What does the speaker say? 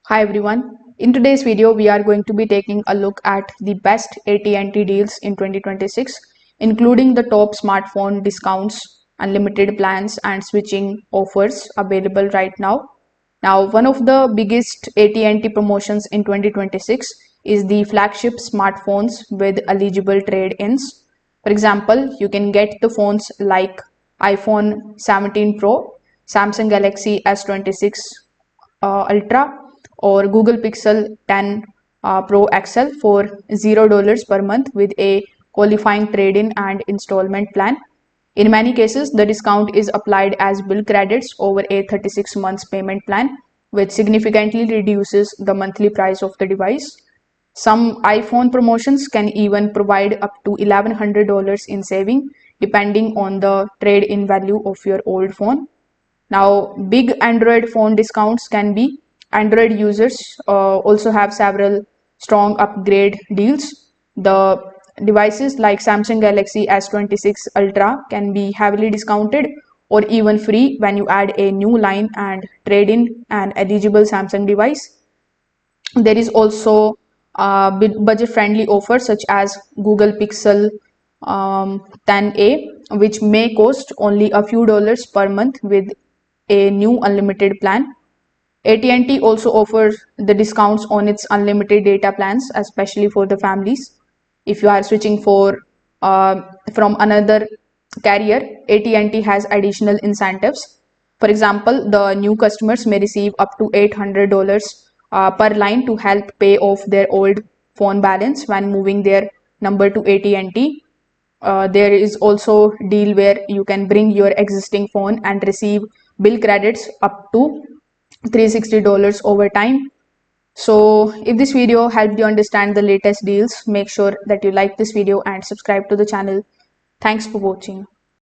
Hi everyone. In today's video, we are going to be taking a look at the best AT&T deals in 2026, including the top smartphone discounts, unlimited plans, and switching offers available right now. Now, one of the biggest AT&T promotions in 2026 is the flagship smartphones with eligible trade-ins. For example, you can get the phones like iPhone 17 Pro, Samsung Galaxy S26 Ultra, or Google Pixel 10 Pro XL for $0 per month with a qualifying trade-in and installment plan. In many cases, the discount is applied as bill credits over a 36 months payment plan, which significantly reduces the monthly price of the device. Some iPhone promotions can even provide up to $1,100 in saving, depending on the trade-in value of your old phone. Now, big Android phone discounts can be Android users also have several strong upgrade deals. The devices like Samsung Galaxy S26 Ultra can be heavily discounted or even free when you add a new line and trade in an eligible Samsung device. There is also budget friendly offers such as Google Pixel 10a, which may cost only a few dollars per month with a new unlimited plan. AT&T also offers the discounts on its unlimited data plans, especially for the families. If you are switching from another carrier, AT&T has additional incentives. For example, the new customers may receive up to $800 per line to help pay off their old phone balance when moving their number to AT&T. There is also deal where you can bring your existing phone and receive bill credits up to $360 over time. So if this video helped you understand the latest deals, make sure that you like this video and subscribe to the channel. Thanks for watching.